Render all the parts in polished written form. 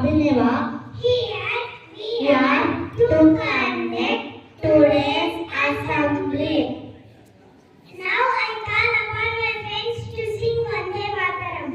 Abhineva. Here we are to conduct today's assembly. Now I call upon my friends to sing Vande Mataram.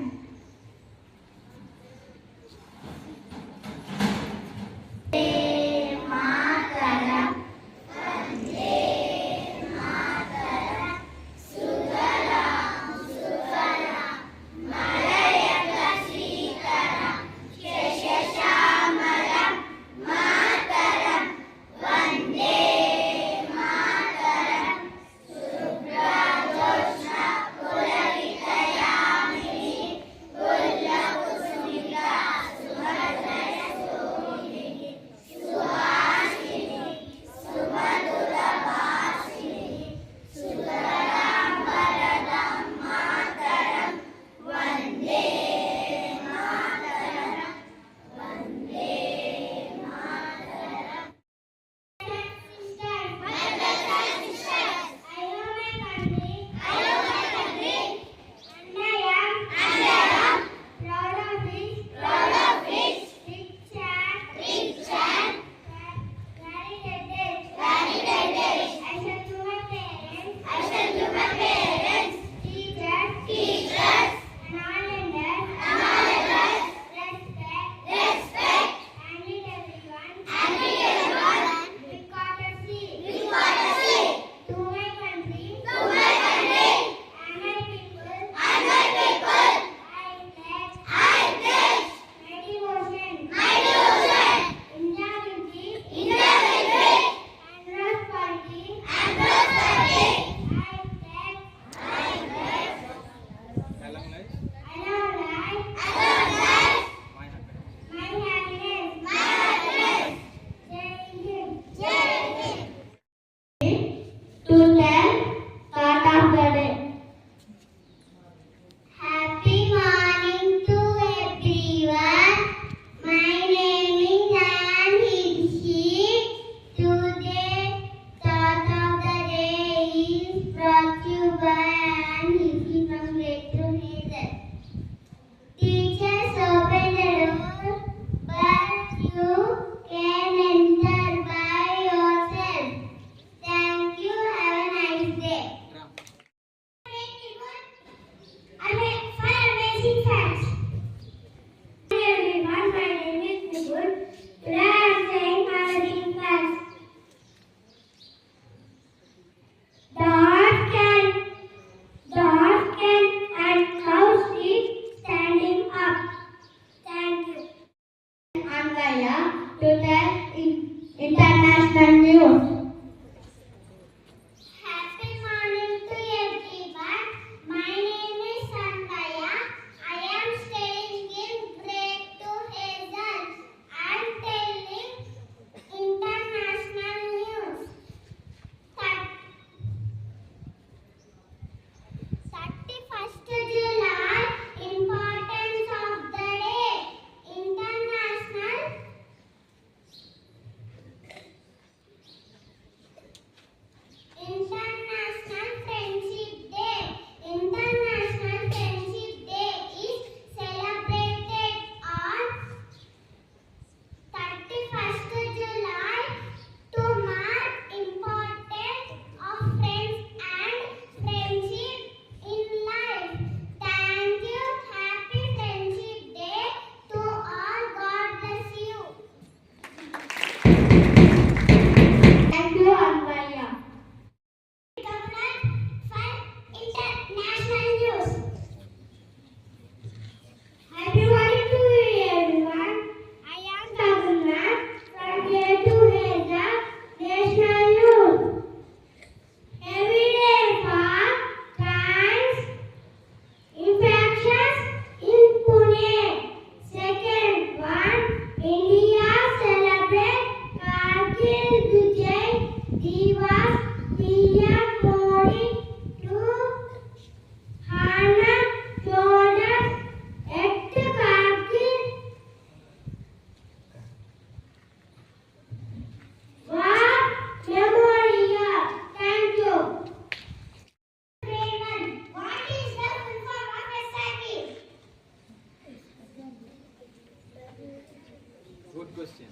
question.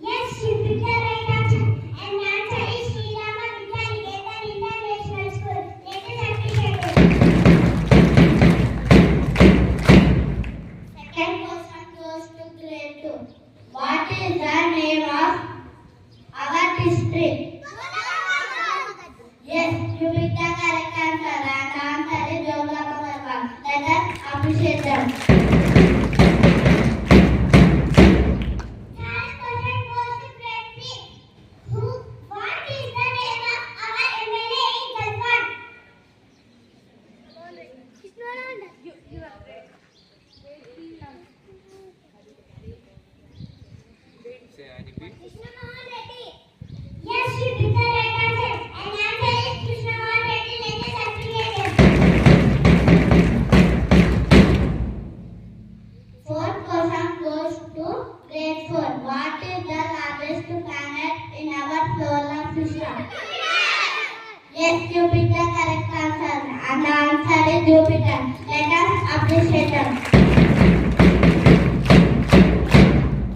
Yes, you picked the right answer. And the answer is Sri Rama Vidyaniketa International School. Let us appreciate it. Second question goes to grade 2. What is the name of our district? Yes, you picked the correct answer. And the answer is Jogla. Let us appreciate them. Say I repeat. Yes, you picked the right answer. And the answer is Krishna Mohan Reddy. Let us appreciate him. Fourth question goes to grade 4. What is the largest planet in our solar system? Yes, you picked the correct answer. And the answer is Jupiter. Let us appreciate them.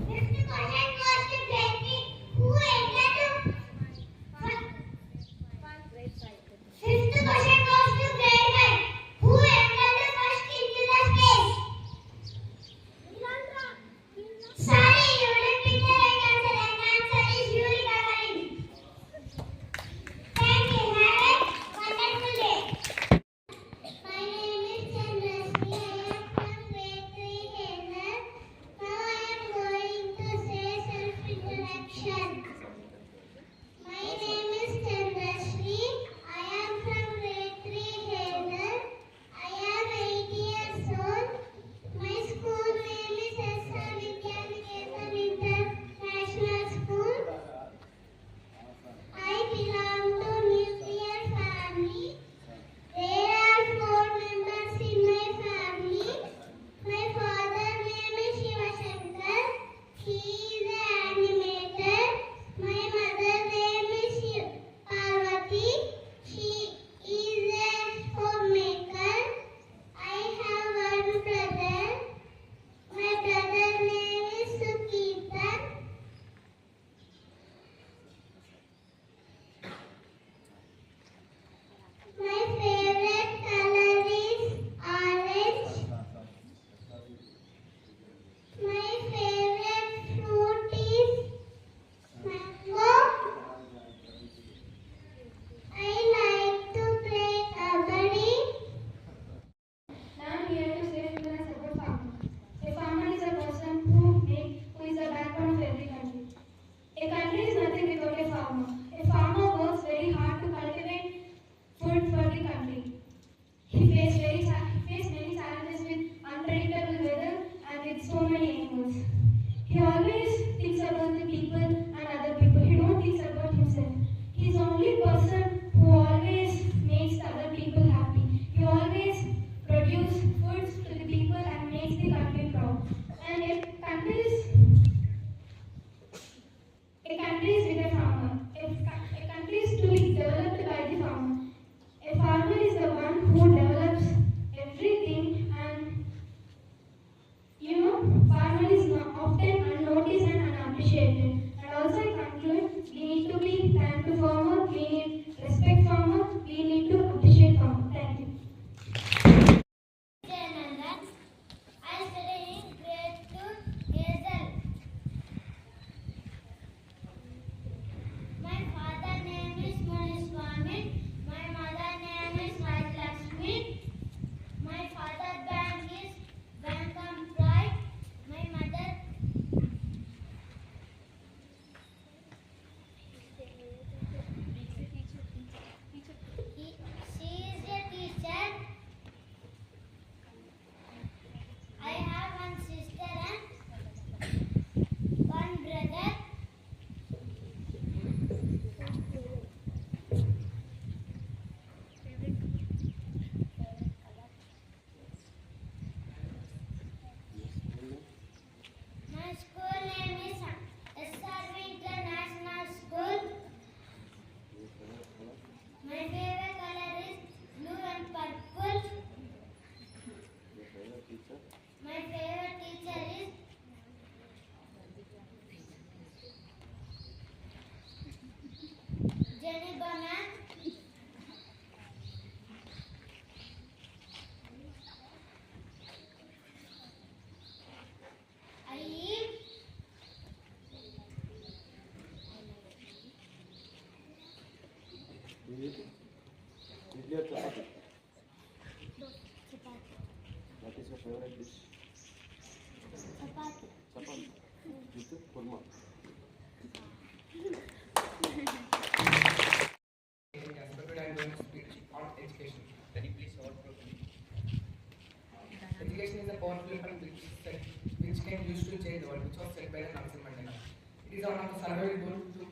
Fifth question goes to grade 3. Who entered the Fifth question goes to grade 5. Who entered the first into the space? Sorry, you didn't pick the right answer. And the answer is Yuri Gagarin. Thank you. Have a wonderful day. My name is Chandrashri. I am from Idli or chapati? What is your favorite dish? Chapati. Chapati. With kurma. But I'm going to speak on education. Can you please hold properly? Education is a powerful weapon which can use to change the world, which was said by the Nelson Mandela. It is one of the survival tools to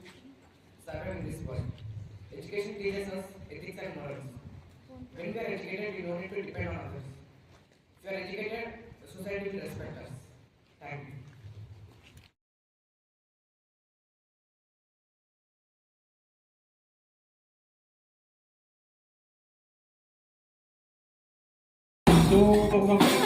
survive in this world. Education teaches us ethics and morals. When we are educated, we don't need to depend on others. If we are educated, the society will respect us. Thank you. So